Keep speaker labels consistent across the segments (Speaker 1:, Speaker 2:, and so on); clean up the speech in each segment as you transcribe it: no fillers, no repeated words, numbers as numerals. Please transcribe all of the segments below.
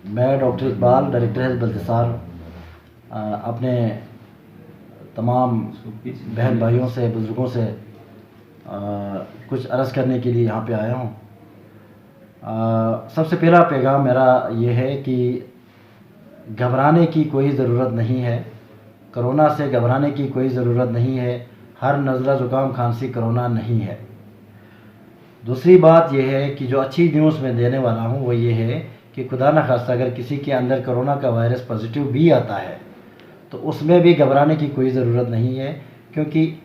Speaker 1: मैं doctor Iqbal, director health बल्दिसार, अपने तमाम बहन भाइयों से, बुज़ुर्गों से कुछ अर्ज़ करने के लिए यहाँ पे आया हूँ। सबसे पहला पैगाम मेरा ये है कि घबराने की कोई ज़रूरत नहीं है। कोरोना से घबराने की कोई ज़रूरत नहीं है। हर नज़ला ज़ुकाम खांसी कोरोना नहीं है। दूसरी बात यह है कि जो अच्छी न्यूज़ मैं देने वाला हूँ वो ये है कि खुदा न खास्ता अगर किसी के अंदर कोरोना का वायरस पॉजिटिव भी आता है तो उसमें भी घबराने की कोई ज़रूरत नहीं है, क्योंकि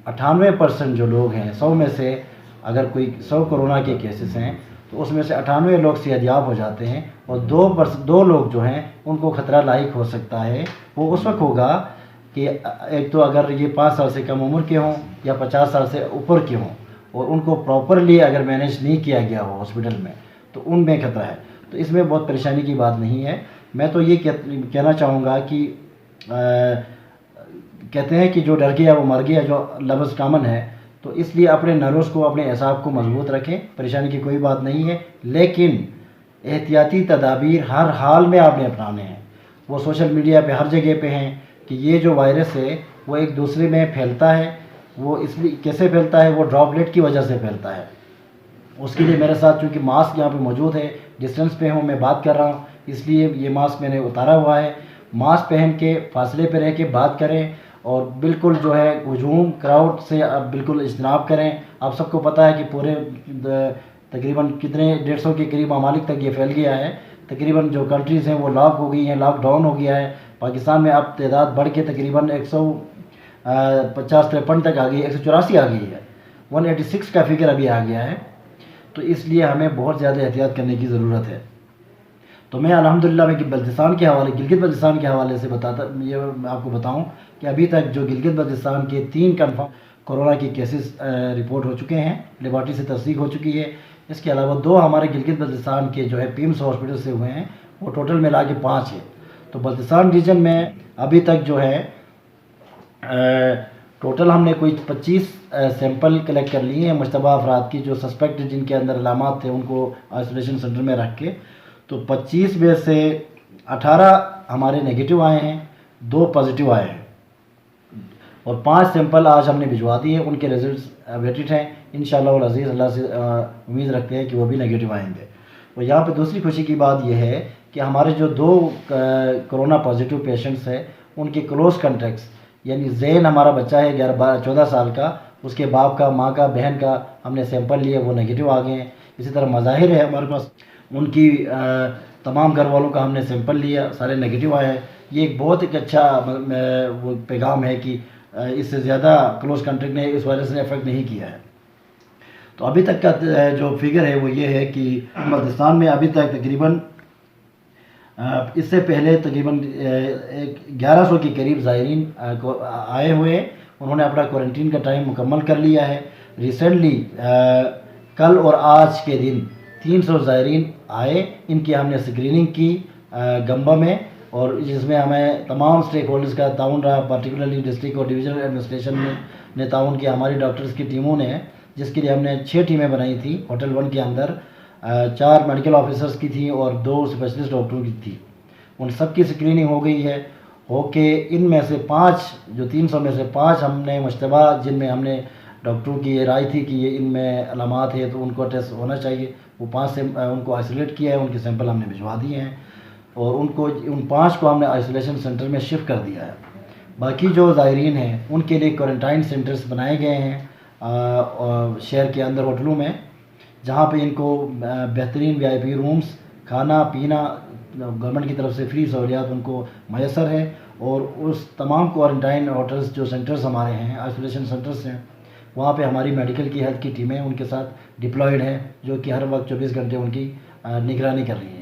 Speaker 1: 98% जो लोग हैं, 100 में से अगर कोई 100 कोरोना के केसेस हैं तो उसमें से 98 लोग सेहतयाब हो जाते हैं और 2 लोग जो हैं उनको ख़तरा लायक हो सकता है। वो उस वक्त होगा कि एक तो अगर ये 5 साल से कम उम्र के हों या 50 साल से ऊपर के हों और उनको प्रॉपरली अगर मैनेज नहीं किया गया हो हॉस्पिटल में तो उनमें खतरा है। तो इसमें बहुत परेशानी की बात नहीं है। मैं तो ये कहना चाहूँगा कि कहते हैं कि जो डर गया वो मर गया, जो लफ्ज़ कामन है, तो इसलिए अपने नर्व्स को, अपने एसाब को मजबूत रखें। परेशानी की कोई बात नहीं है, लेकिन एहतियाती तदाबीर हर हाल में आपने अपनाने हैं। वो सोशल मीडिया पे हर जगह पे हैं कि ये जो वायरस है वो एक दूसरे में फैलता है। वो इसलिए कैसे फैलता है, वो ड्रॉपलेट की वजह से फैलता है। उसके लिए मेरे साथ चूँकि मास्क यहाँ पे मौजूद है, डिस्टेंस पे हूँ, मैं बात कर रहा हूँ, इसलिए ये मास्क मैंने उतारा हुआ है। मास्क पहन के फासले पे रह के बात करें और बिल्कुल जो है हुजूम क्राउड से आप बिल्कुल इज्तनाब करें। आप सबको पता है कि पूरे तकरीबन कितने 150 के करीब ममालिक तक ये फैल गया है। तकरीबन जो कंट्रीज़ हैं वो लॉक हो गई हैं, लॉकडाउन हो गया है। पाकिस्तान में अब तादाद बढ़ के तकरीबन 150-53 तक आ गई, 184 आ गई है। 186 का फिगर अभी आ गया है। तो इसलिए हमें बहुत ज़्यादा एहतियात करने की ज़रूरत है। तो मैं अल्हम्दुलिल्लाह में बल्तिस्तान के हवाले, गिलगित बल्तिस्तान के हवाले से ये आपको बताऊं कि अभी तक जो गिलगित बल्तिस्तान के 3 कन्फर्म कोरोना के केसेस रिपोर्ट हो चुके हैं, लेबॉर्ट्री से तस्दीक हो चुकी है। इसके अलावा 2 हमारे गिलगित बल्तिस्तान के जो है पीम्स हॉस्पिटल से हुए हैं, वो टोटल मिला के 5 है। तो बल्तिस्तान रीजन में अभी तक जो है टोटल हमने कोई 25 सैंपल कलेक्ट कर लिए हैं मुश्तबा अफराद की, जो सस्पेक्ट जिनके अंदर अलामात थे उनको आइसोलेशन सेंटर में रख के। तो 25 में से 18 हमारे नेगेटिव आए हैं, 2 पॉजिटिव आए हैं और 5 सैंपल आज हमने भिजवा दिए। उनके रिजल्ट्स वेटेड हैं। इंशाअल्लाह अज़ीज़ अल्लाह से उम्मीद रखते हैं कि वो भी नेगेटिव आएंगे। और यहाँ पे दूसरी खुशी की बात यह है कि हमारे जो 2 कोरोना पॉजिटिव पेशेंट्स हैं उनके क्लोज कॉन्टैक्ट्स, यानी जैन हमारा बच्चा है 11-14 साल का, उसके बाप का, माँ का, बहन का हमने सैंपल लिए, वो नेगेटिव आ गए हैं। इसी तरह मज़ाहिर है हमारे पास, उनकी तमाम घर वालों का हमने सैंपल लिया, सारे नेगेटिव आए हैं। ये एक बहुत एक अच्छा वो पैगाम है कि इससे ज़्यादा क्लोज कॉन्टैक्ट ने इस वायरस ने अफेक्ट नहीं किया है। तो अभी तक का जो फिगर है वो ये है कि बल्तिस्तान में अभी तक तकरीबन इससे पहले तकरीबन 1100 के करीब ज़ायरीन आए हुए हैं। उन्होंने अपना क्वारंटीन का टाइम मुकम्मल कर लिया है। रिसेंटली कल और आज के दिन 300 ज़ायरीन आए। इनकी हमने स्क्रीनिंग की गंबा में, और जिसमें हमें तमाम स्टेक होल्डर्स का ताउन रहा, पर्टिकुलरली डिस्ट्रिक्ट और डिविजनल एडमिनिस्ट्रेशन ने ताउन किया, हमारी डॉक्टर्स की टीमों ने, जिसके लिए हमने 6 टीमें बनाई थी। होटल 1 के अंदर 4 मेडिकल ऑफिसर्स की थी और 2 स्पेशलिस्ट डॉक्टरों की थी। उन सब की स्क्रीनिंग हो गई है। होके इनमें से 5, जो 300 में से 5 हमने मुश्तबा, जिनमें हमने डॉक्टरों की ये राय थी कि ये इनमें अलामात है तो उनको टेस्ट होना चाहिए, वो 5 से उनको आइसोलेट किया है, उनके सैंपल हमने भिजवा दिए हैं और उन 5 को हमने आइसोलेशन सेंटर में शिफ्ट कर दिया है। बाकी जो ज़ायरीन हैं उनके लिए क्वारंटाइन सेंटर्स बनाए गए हैं शहर के अंदर होटलों में, जहाँ पे इनको बेहतरीन VIP रूम्स, खाना पीना गवर्नमेंट की तरफ से फ्री सहूलियात उनको मैसर है। और उस तमाम क्वारंटाइन होटल्स जो सेंटर्स हमारे हैं, आइसोलेशन सेंटर्स हैं, वहाँ पे हमारी मेडिकल की हेल्थ की टीमें उनके साथ डिप्लॉयड हैं, जो कि हर वक्त 24 घंटे उनकी निगरानी कर रही हैं।